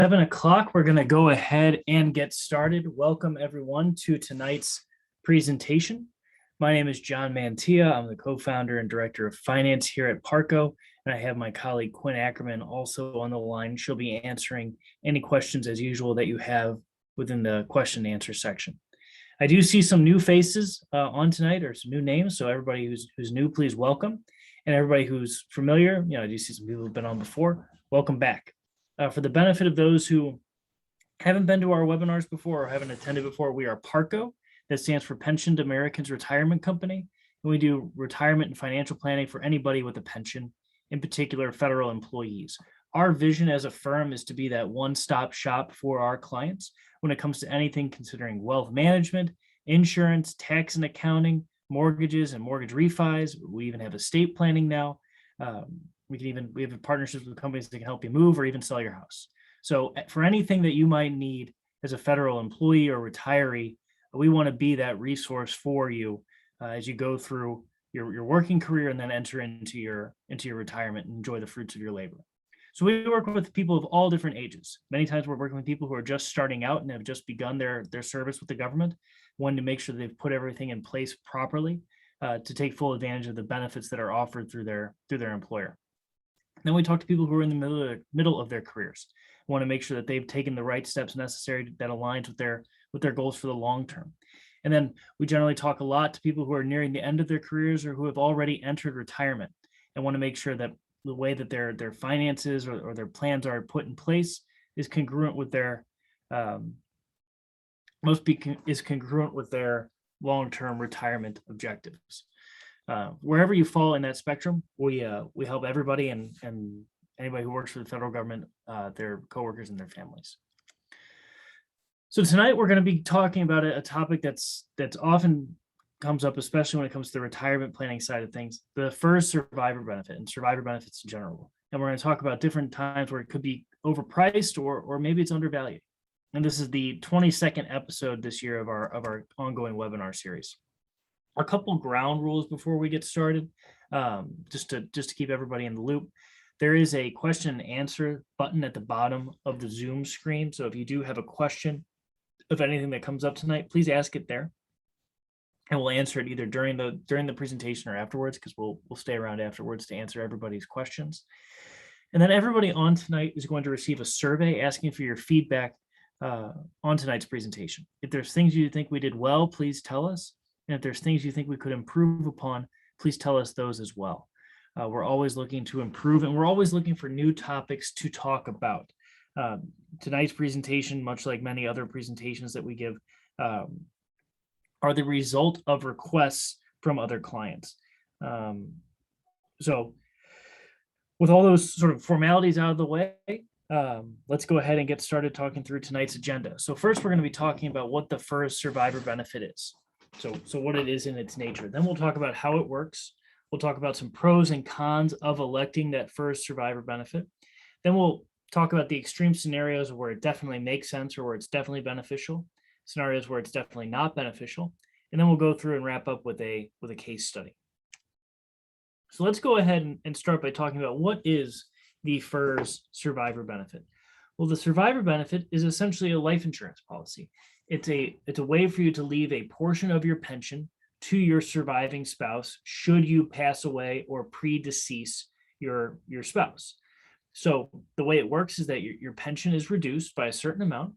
7 o'clock. We're going to go ahead and get started. Welcome everyone to tonight's presentation. My name is John Mantia. I'm the co-founder and director of finance here at Parco, and I have my colleague Quinn Ackerman also on the line. She'll be answering any questions as usual that you have within the question and answer section. I do see some new faces on tonight, or some new names. So everybody who's new, please welcome. And everybody who's familiar, I do see some people who've been on before. Welcome back. For the benefit of those who haven't been to our webinars before or haven't attended before, we are Parco. That stands for Pensioned Americans Retirement Company. And we do retirement and financial planning for anybody with a pension, in particular federal employees. Our vision as a firm is to be that one-stop shop for our clients when it comes to anything considering wealth management, insurance, tax and accounting, mortgages and mortgage refis. We even have estate planning now. We have partnerships with companies that can help you move or even sell your house. So for anything that you might need as a federal employee or retiree, we want to be that resource for you as you go through your working career and then enter into your retirement and enjoy the fruits of your labor. So we work with people of all different ages. Many times we're working with people who are just starting out and have just begun their service with the government, wanting to make sure they've put everything in place properly to take full advantage of the benefits that are offered through their employer. Then we talk to people who are in the middle of their careers, want to make sure that they've taken the right steps necessary that aligns with their goals for the long term. And then we generally talk a lot to people who are nearing the end of their careers or who have already entered retirement and want to make sure that the way that their finances or their plans are put in place is congruent with their congruent with their long-term retirement objectives. Wherever you fall in that spectrum, we help everybody and anybody who works for the federal government, their coworkers and their families. So tonight we're going to be talking about a topic that's often comes up, especially when it comes to the retirement planning side of things, the FERS survivor benefit and survivor benefits in general. And we're going to talk about different times where it could be overpriced or maybe it's undervalued. And this is the 22nd episode this year of our ongoing webinar series. A couple ground rules before we get started, just to keep everybody in the loop. There is a question and answer button at the bottom of the Zoom screen. So if you do have a question of anything that comes up tonight, please ask it there. And we'll answer it either during the presentation or afterwards, because we'll stay around afterwards to answer everybody's questions. And then everybody on tonight is going to receive a survey asking for your feedback on tonight's presentation. If there's things you think we did well, please tell us. And if there's things you think we could improve upon, please tell us those as well. We're always looking to improve, and we're always looking for new topics to talk about. Tonight's presentation, much like many other presentations that we give, are the result of requests from other clients. So with all those sort of formalities out of the way, let's go ahead and get started talking through tonight's agenda. So first, we're going to be talking about what the FERS survivor benefit is. So what it is in its nature. Then we'll talk about how it works. We'll talk about some pros and cons of electing that FERS survivor benefit. Then we'll talk about the extreme scenarios where it definitely makes sense or where it's definitely beneficial, scenarios where it's definitely not beneficial. And then we'll go through and wrap up with a case study. So let's go ahead and start by talking about what is the FERS survivor benefit. Well, the survivor benefit is essentially a life insurance policy. It's a way for you to leave a portion of your pension to your surviving spouse should you pass away or predecease your spouse. So the way it works is that your pension is reduced by a certain amount,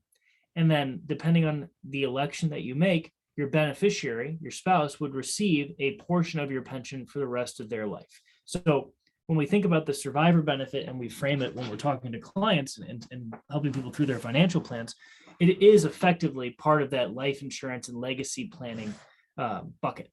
and then depending on the election that you make, your beneficiary, your spouse, would receive a portion of your pension for the rest of their life. So when we think about the survivor benefit and we frame it when we're talking to clients and helping people through their financial plans, it is effectively part of that life insurance and legacy planning bucket.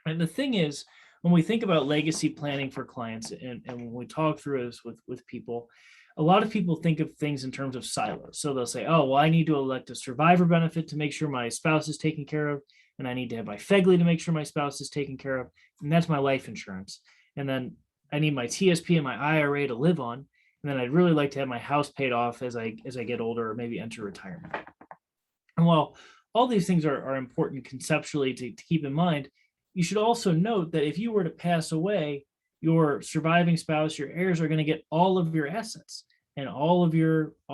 And the thing is, when we think about legacy planning for clients and when we talk through this with people, a lot of people think of things in terms of silos. So they'll say, oh, well, I need to elect a survivor benefit to make sure my spouse is taken care of, and I need to have my FEGLI to make sure my spouse is taken care of, and that's my life insurance. And then I need my TSP and my IRA to live on, and then I'd really like to have my house paid off as I get older or maybe enter retirement. And while all these things are important conceptually to keep in mind, you should also note that if you were to pass away, your surviving spouse, your heirs are going to get all of your assets. and all of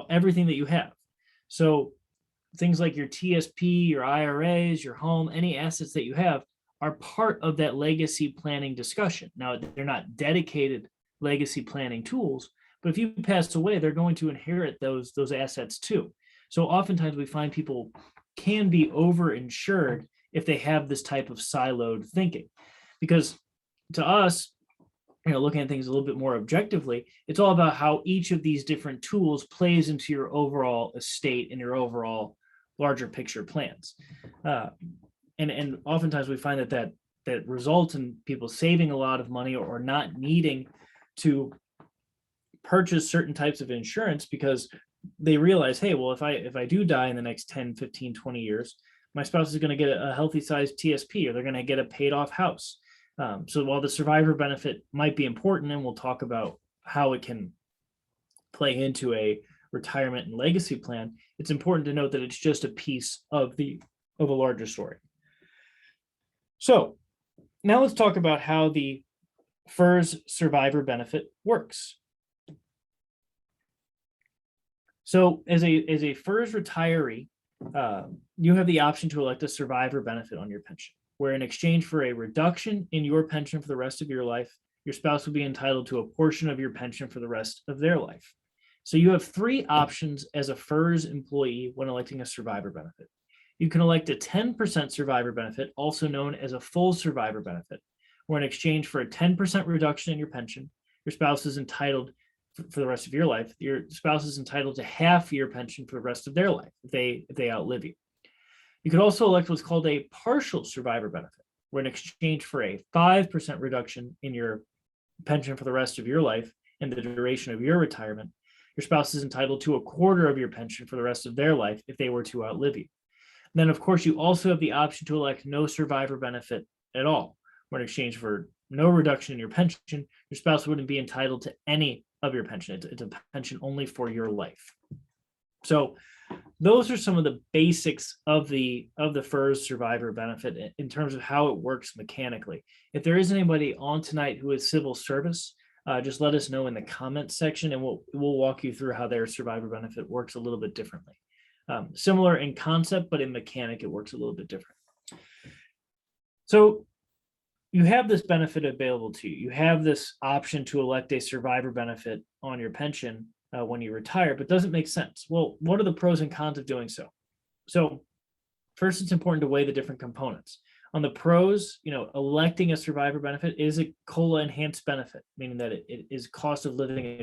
everything that you have. So things like your TSP, your IRAs, your home, any assets that you have are part of that legacy planning discussion. Now, they're not dedicated legacy planning tools, but if you pass away, they're going to inherit those assets too. So oftentimes we find people can be overinsured if they have this type of siloed thinking, because to us, looking at things a little bit more objectively, it's all about how each of these different tools plays into your overall estate and your overall larger picture plans. And oftentimes we find that results in people saving a lot of money or not needing to purchase certain types of insurance because they realize, hey, well, if I do die in the next 10, 15, 20 years, my spouse is going to get a healthy sized TSP, or they're going to get a paid off house. So while the survivor benefit might be important, and we'll talk about how it can play into a retirement and legacy plan, it's important to note that it's just a piece of a larger story. So now let's talk about how the FERS survivor benefit works. So as a FERS retiree, you have the option to elect a survivor benefit on your pension, where in exchange for a reduction in your pension for the rest of your life, your spouse will be entitled to a portion of your pension for the rest of their life. So you have three options as a FERS employee when electing a survivor benefit. You can elect a 10% survivor benefit, also known as a full survivor benefit, where in exchange for a 10% reduction in your pension, your spouse is entitled for the rest of your life, your spouse is entitled to half your pension for the rest of their life if they outlive you. You could also elect what's called a partial survivor benefit, where in exchange for a 5% reduction in your pension for the rest of your life and the duration of your retirement, your spouse is entitled to a quarter of your pension for the rest of their life if they were to outlive you. And then, of course, you also have the option to elect no survivor benefit at all, where in exchange for no reduction in your pension, your spouse wouldn't be entitled to any of your pension. It's a pension only for your life. So those are some of the basics of the FERS survivor benefit in terms of how it works mechanically. If there is anybody on tonight who is civil service, just let us know in the comments section, and we'll walk you through how their survivor benefit works a little bit differently. Similar in concept, but in mechanic, it works a little bit different. So you have this benefit available to you. You have this option to elect a survivor benefit on your pension when you retire, but doesn't make sense. Well, what are the pros and cons of doing so? So first, it's important to weigh the different components. On the pros, electing a survivor benefit is a COLA enhanced benefit, meaning that it is cost of living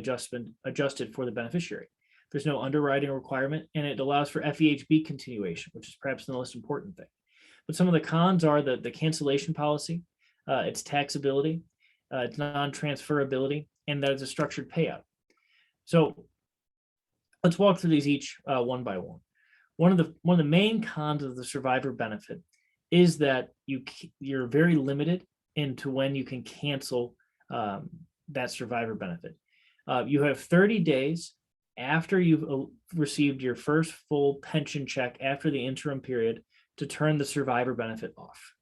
adjusted for the beneficiary. There's no underwriting requirement, and it allows for FEHB continuation, which is perhaps the most important thing. But some of the cons are the cancellation policy, its taxability, its non-transferability, and that it's a structured payout. So let's walk through these each one by one. One of the main cons of the survivor benefit is that you're very limited into when you can cancel that survivor benefit. You have 30 days after you've received your first full pension check after the interim period to turn the survivor benefit off.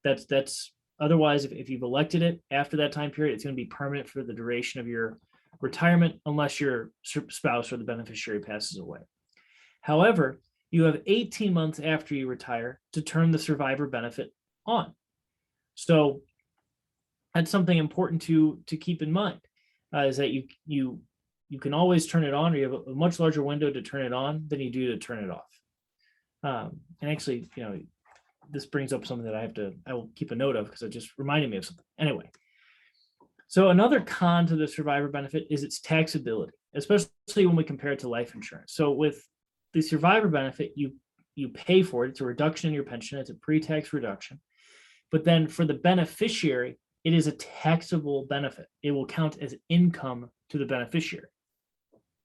That's otherwise, if you've elected it after that time period, it's going to be permanent for the duration of your retirement, unless your spouse or the beneficiary passes away. However, you have 18 months after you retire to turn the survivor benefit on. So that's something important to keep in mind, is that you can always turn it on, or you have a much larger window to turn it on than you do to turn it off. And actually, this brings up something that I will keep a note of because it just reminded me of something. Anyway, so another con to the survivor benefit is its taxability, especially when we compare it to life insurance. So with the survivor benefit, you pay for it. It's a reduction in your pension. It's a pre-tax reduction. But then for the beneficiary, it is a taxable benefit. It will count as income to the beneficiary.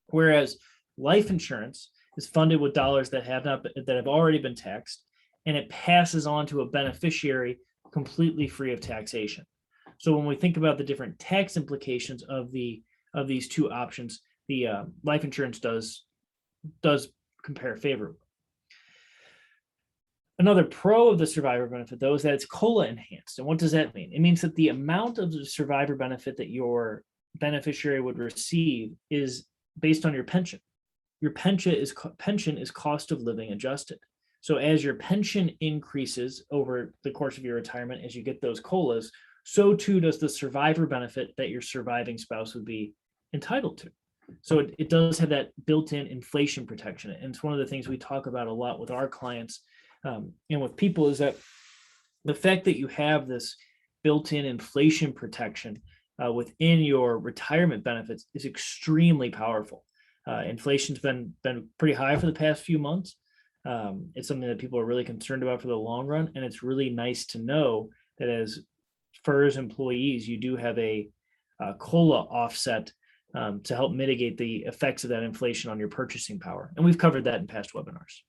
Whereas life insurance is funded with dollars that have already been taxed, and it passes on to a beneficiary completely free of taxation. So when we think about the different tax implications of these two options, the life insurance does compare favorably. Another pro of the survivor benefit, though, is that it's COLA enhanced. And what does that mean? It means that the amount of the survivor benefit that your beneficiary would receive is based on your pension. Your pension is cost of living adjusted. So as your pension increases over the course of your retirement, as you get those COLAs, so too does the survivor benefit that your surviving spouse would be entitled to. So it does have that built-in inflation protection. And it's one of the things we talk about a lot with our clients and with people, is that the fact that you have this built-in inflation protection within your retirement benefits is extremely powerful. Inflation's been pretty high for the past few months. It's something that people are really concerned about for the long run, and it's really nice to know that as FERS employees, you do have a COLA offset to help mitigate the effects of that inflation on your purchasing power. And we've covered that in past webinars.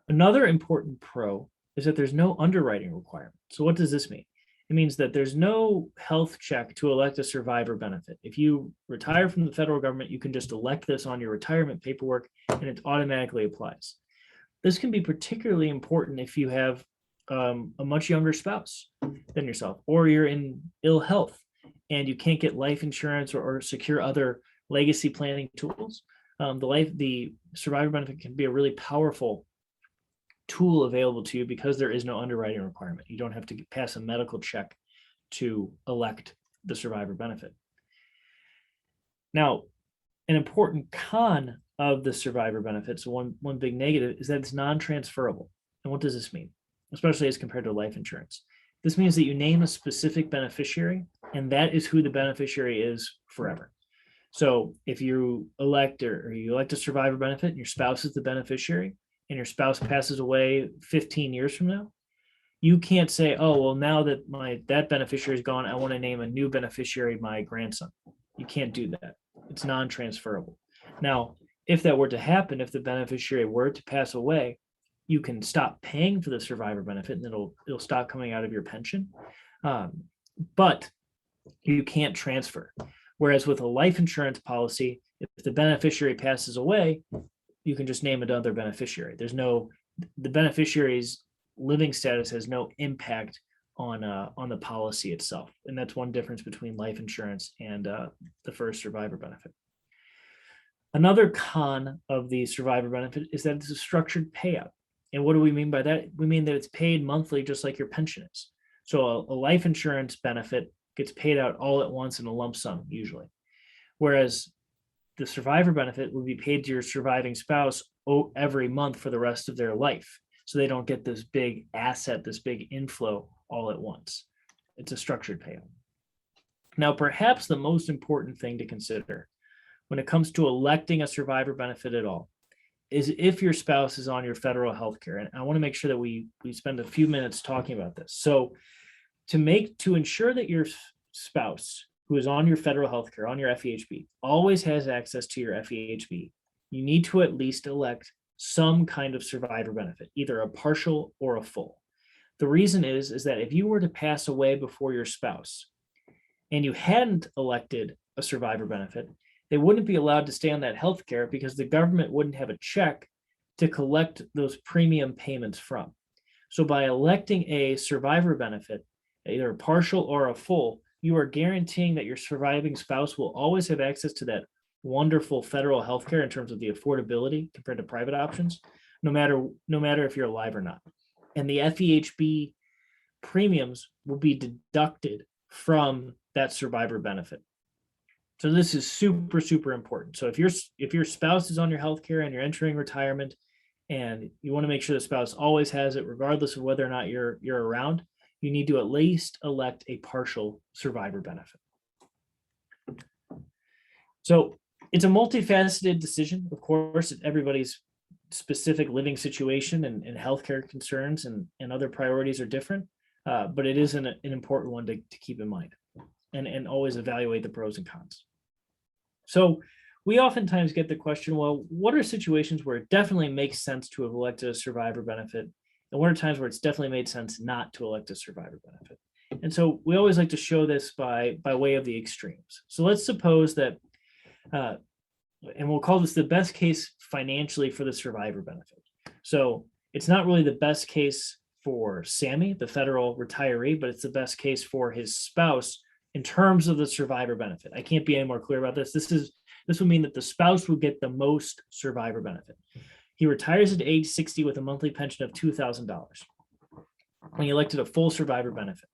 Another important pro is that there's no underwriting requirement. So what does this mean? It means that there's no health check to elect a survivor benefit. If you retire from the federal government, you can just elect this on your retirement paperwork and it automatically applies. This can be particularly important if you have a much younger spouse than yourself, or you're in ill health and you can't get life insurance or secure other legacy planning tools. The survivor benefit can be a really powerful tool available to you because there is no underwriting requirement. You don't have to pass a medical check to elect the survivor benefit. Now, an important con of the survivor benefit, so one big negative, is that it's non-transferable. And what does this mean? Especially as compared to life insurance. This means that you name a specific beneficiary, and that is who the beneficiary is forever. So if you elect a survivor benefit and your spouse is the beneficiary, and your spouse passes away 15 years from now, you can't say, oh, well, now that that beneficiary is gone, I want to name a new beneficiary my grandson. You can't do that. It's non-transferable. Now, if that were to happen, if the beneficiary were to pass away, you can stop paying for the survivor benefit and it'll stop coming out of your pension. But you can't transfer. Whereas with a life insurance policy, if the beneficiary passes away, you can just name another beneficiary. The beneficiary's living status has no impact on the policy itself. And that's one difference between life insurance and the FERS survivor benefit. Another con of the survivor benefit is that it's a structured payout. And what do we mean by that? We mean that it's paid monthly, just like your pension is. So a life insurance benefit gets paid out all at once in a lump sum, usually. Whereas the survivor benefit would be paid to your surviving spouse every month for the rest of their life. So they don't get this big asset, this big inflow all at once. It's a structured payout. Now, perhaps the most important thing to consider when it comes to electing a survivor benefit at all is if your spouse is on your federal health care. And I want to make sure that we spend a few minutes talking about this. So to ensure that your spouse who is on your federal health care, on your FEHB, always has access to your FEHB, you need to at least elect some kind of survivor benefit, either a partial or a full. The reason is that if you were to pass away before your spouse and you hadn't elected a survivor benefit, they wouldn't be allowed to stay on that health care because the government wouldn't have a check to collect those premium payments from. So by electing a survivor benefit, either a partial or a full, you are guaranteeing that your surviving spouse will always have access to that wonderful federal health care in terms of the affordability compared to private options, no matter if you're alive or not. And the FEHB premiums will be deducted from that survivor benefit. So this is super, super important. So if your spouse is on your health care and you're entering retirement and you want to make sure the spouse always has it, regardless of whether or not you're around, you need to at least elect a partial survivor benefit. So it's a multifaceted decision. Of course, everybody's specific living situation and healthcare concerns and other priorities are different, but it is an important one to keep in mind and always evaluate the pros and cons. So we oftentimes get the question, well, what are situations where it definitely makes sense to have elected a survivor benefit? And what are times where it's definitely made sense not to elect a survivor benefit? And so we always like to show this by way of the extremes. So let's suppose that, and we'll call this the best case financially for the survivor benefit. So it's not really the best case for Sammy, the federal retiree, but it's the best case for his spouse in terms of the survivor benefit. I can't be any more clear about this. This This would mean that the spouse would get the most survivor benefit. He retires at age 60 with a monthly pension of $2,000. And he elected a full survivor benefit.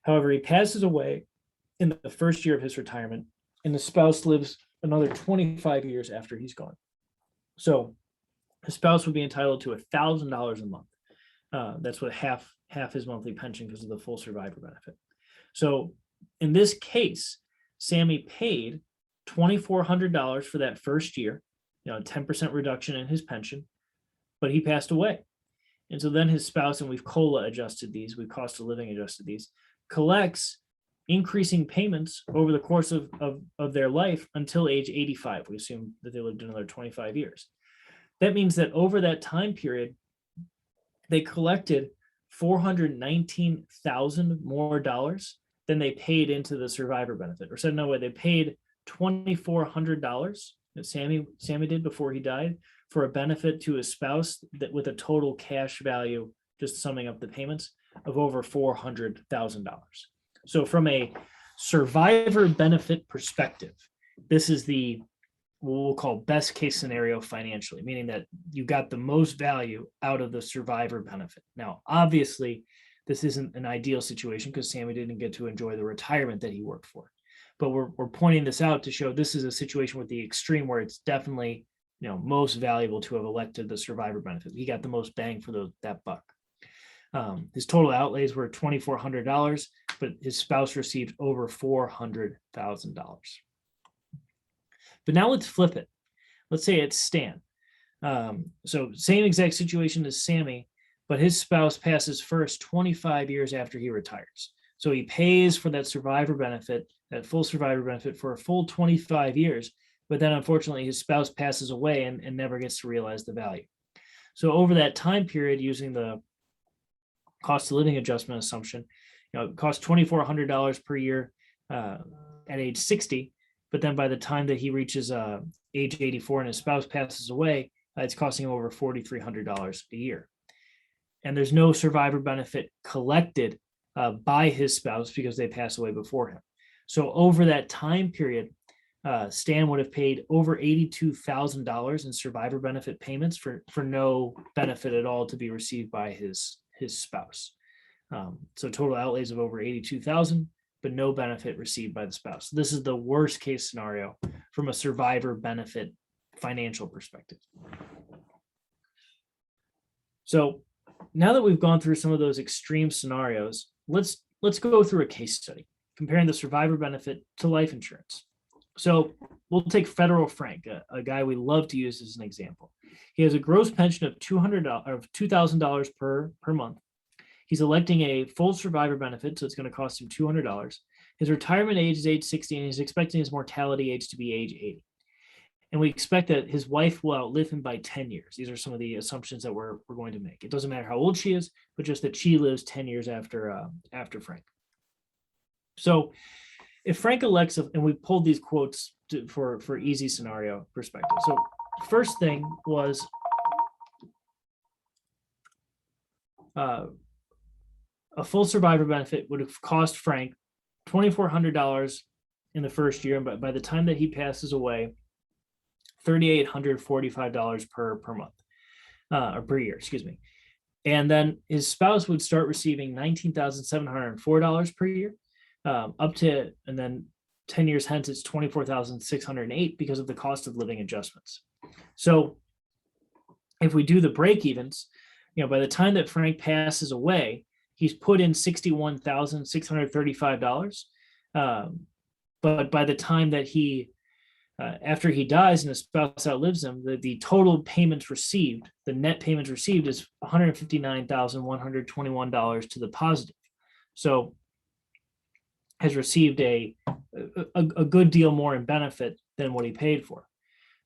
However, he passes away in the first year of his retirement, and the spouse lives another 25 years after he's gone. So the spouse would be entitled to $1,000 a month. That's what half his monthly pension because of the full survivor benefit. So in this case, Sammy paid $2,400 for that first year, 10% reduction in his pension, but he passed away. And so then his spouse, and we've COLA adjusted these, we've cost of living adjusted these, collects increasing payments over the course of their life until age 85. We assume that they lived another 25 years. That means that over that time period, they collected $419,000 more dollars than they paid into the survivor benefit. Or said another way, they paid $2,400 that Sammy did before he died for a benefit to his spouse that with a total cash value, just summing up the payments, of over $400,000. So from a survivor benefit perspective, this is the what we'll call best case scenario financially, meaning that you got the most value out of the survivor benefit. Now, obviously, this isn't an ideal situation because Sammy didn't get to enjoy the retirement that he worked for. But we're pointing this out to show this is a situation with the extreme where it's definitely most valuable to have elected the survivor benefit. He got the most bang for that buck. His total outlays were $2,400, but his spouse received over $400,000. But now let's flip it. Let's say it's Stan. So same exact situation as Sammy, but his spouse passes first 25 years after he retires. So he pays for that survivor benefit, that full survivor benefit for a full 25 years, but then unfortunately his spouse passes away and never gets to realize the value. So over that time period, using the cost of living adjustment assumption, it costs $2,400 per year at age 60. But then by the time that he reaches age 84 and his spouse passes away, it's costing him over $4,300 a year. And there's no survivor benefit collected by his spouse because they pass away before him. So over that time period, Stan would have paid over $82,000 in survivor benefit payments for no benefit at all to be received by his spouse. So total outlays of over $82,000. But no benefit received by the spouse. This is the worst case scenario from a survivor benefit financial perspective. So now that we've gone through some of those extreme scenarios, let's go through a case study comparing the survivor benefit to life insurance. So we'll take Federal Frank, a guy we love to use as an example. He has a gross pension of $2,000 per month. He's electing a full survivor benefit, so it's going to cost him $200. His retirement age is age 60, and he's expecting his mortality age to be age 80. And we expect that his wife will outlive him by 10 years. These are some of the assumptions that we're going to make. It doesn't matter how old she is, but just that she lives 10 years after Frank. So if Frank elects, and we pulled these quotes for easy scenario perspective. So first thing was a full survivor benefit would have cost Frank $2,400 in the first year, but by the time that he passes away, $3,845 per month, or per year, excuse me. And then his spouse would start receiving $19,704 per year, up to, and then 10 years hence, it's $24,608 because of the cost of living adjustments. So if we do the break evens, by the time that Frank passes away, he's put in $61,635. But by the time that after he dies and his spouse outlives him, the total payments received, the net payments received is $159,121 to the positive. So has received a good deal more in benefit than what he paid for.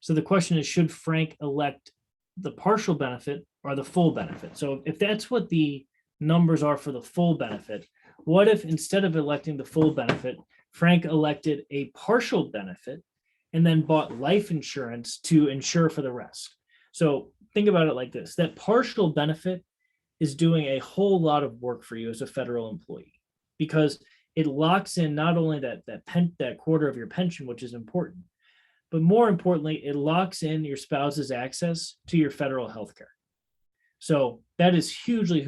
So the question is, should Frank elect the partial benefit or the full benefit? So if that's what the numbers are for the full benefit, what if instead of electing the full benefit, Frank elected a partial benefit and then bought life insurance to insure for the rest? So think about it like this: that partial benefit is doing a whole lot of work for you as a federal employee, because it locks in not only that quarter of your pension, which is important, but more importantly, it locks in your spouse's access to your federal health care. So that is hugely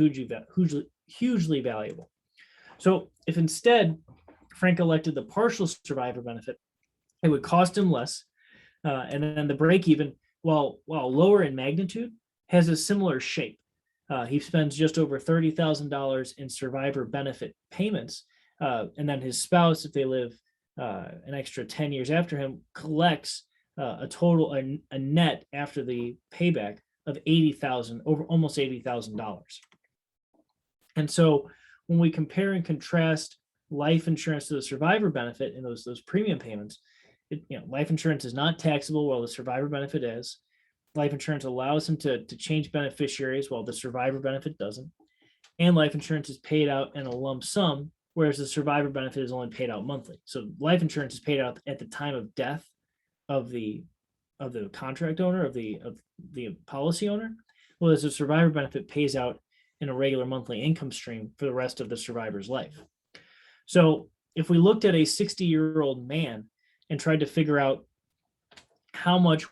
valuable. So if instead Frank elected the partial survivor benefit, it would cost him less. And then the break even, while lower in magnitude, has a similar shape. He spends just over $30,000 in survivor benefit payments. And then his spouse, if they live an extra 10 years after him, collects a net after the payback of almost $80,000. And so when we compare and contrast life insurance to the survivor benefit and those premium payments, life insurance is not taxable while the survivor benefit is. Life insurance allows him to change beneficiaries while the survivor benefit doesn't. And life insurance is paid out in a lump sum, whereas the survivor benefit is only paid out monthly. So life insurance is paid out at the time of death of the contract owner, of the policy owner, whereas the survivor benefit pays out in a regular monthly income stream for the rest of the survivor's life. So if we looked at a 60-year-old man and tried to figure out how much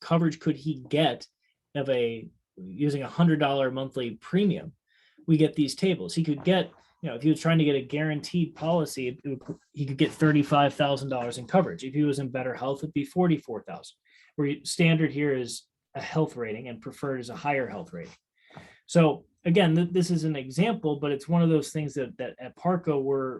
coverage could he get using $100 monthly premium, we get these tables. He could get, if he was trying to get a guaranteed policy, he could get $35,000 in coverage. If he was in better health, it'd be $44,000. Where standard here is a health rating and preferred is a higher health rating. So again, this is an example, but it's one of those things that at Parco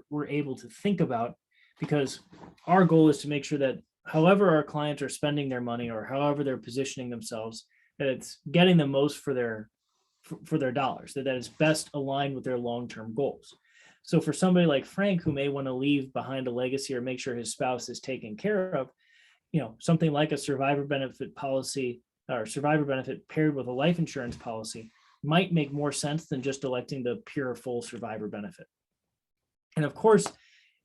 we're able to think about, because our goal is to make sure that however our clients are spending their money or however they're positioning themselves, that it's getting the most for their dollars, that is best aligned with their long-term goals. So for somebody like Frank, who may want to leave behind a legacy or make sure his spouse is taken care of, something like a survivor benefit policy or survivor benefit paired with a life insurance policy might make more sense than just electing the pure full survivor benefit. And of course,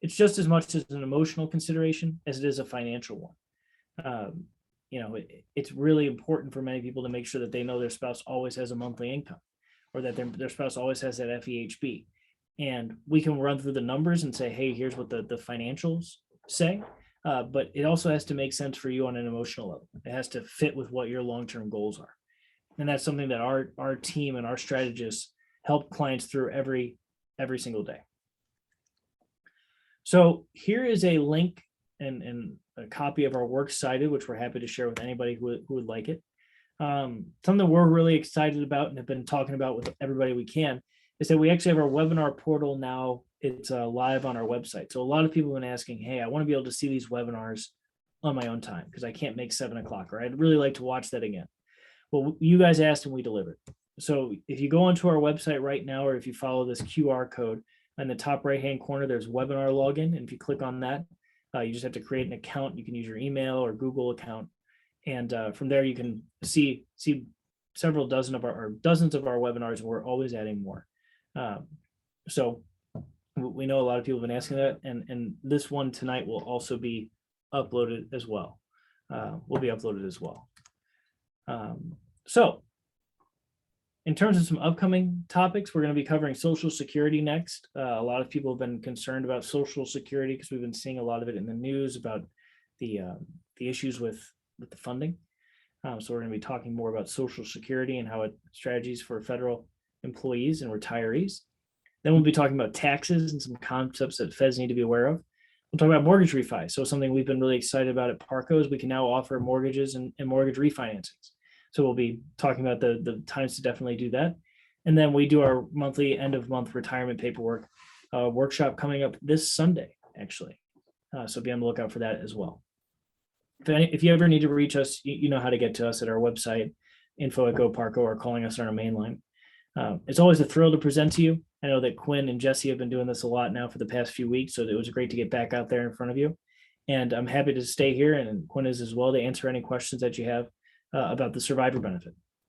it's just as much as an emotional consideration as it is a financial one. It's really important for many people to make sure that they know their spouse always has a monthly income, or that their spouse always has that FEHB. And we can run through the numbers and say, hey, here's what the financials say. But it also has to make sense for you on an emotional level. It has to fit with what your long-term goals are. And that's something that our team and our strategists help clients through every single day. So here is a link and a copy of our Works Cited, which we're happy to share with anybody who would like it. Something we're really excited about and have been talking about with everybody we can is that we actually have our webinar portal now. It's live on our website. So a lot of people have been asking, hey, I want to be able to see these webinars on my own time because I can't make 7 o'clock, or I'd really like to watch that again. Well, you guys asked and we delivered. So if you go onto our website right now, or if you follow this QR code in the top right-hand corner, there's webinar login. And if you click on that, you just have to create an account. You can use your email or Google account. And from there, you can see several dozens of our webinars. And we're always adding more. So we know a lot of people have been asking that. And this one tonight will also be uploaded as well. So in terms of some upcoming topics, we're going to be covering Social Security next. A lot of people have been concerned about Social Security because we've been seeing a lot of it in the news about the issues with the funding. So we're going to be talking more about Social Security and how strategies for federal employees and retirees. Then we'll be talking about taxes and some concepts that feds need to be aware of. We'll talk about mortgage refi. So something we've been really excited about at Parco is we can now offer mortgages and mortgage refinancings. So we'll be talking about the times to definitely do that. And then we do our monthly end of month retirement paperwork workshop coming up this Sunday, actually. So be on the lookout for that as well. If you ever need to reach us, you know how to get to us at our website, info@GoParco, or calling us on our main line. It's always a thrill to present to you. I know that Quinn and Jesse have been doing this a lot now for the past few weeks, so it was great to get back out there in front of you. And I'm happy to stay here, and Quinn is as well, to answer any questions that you have about the survivor benefit.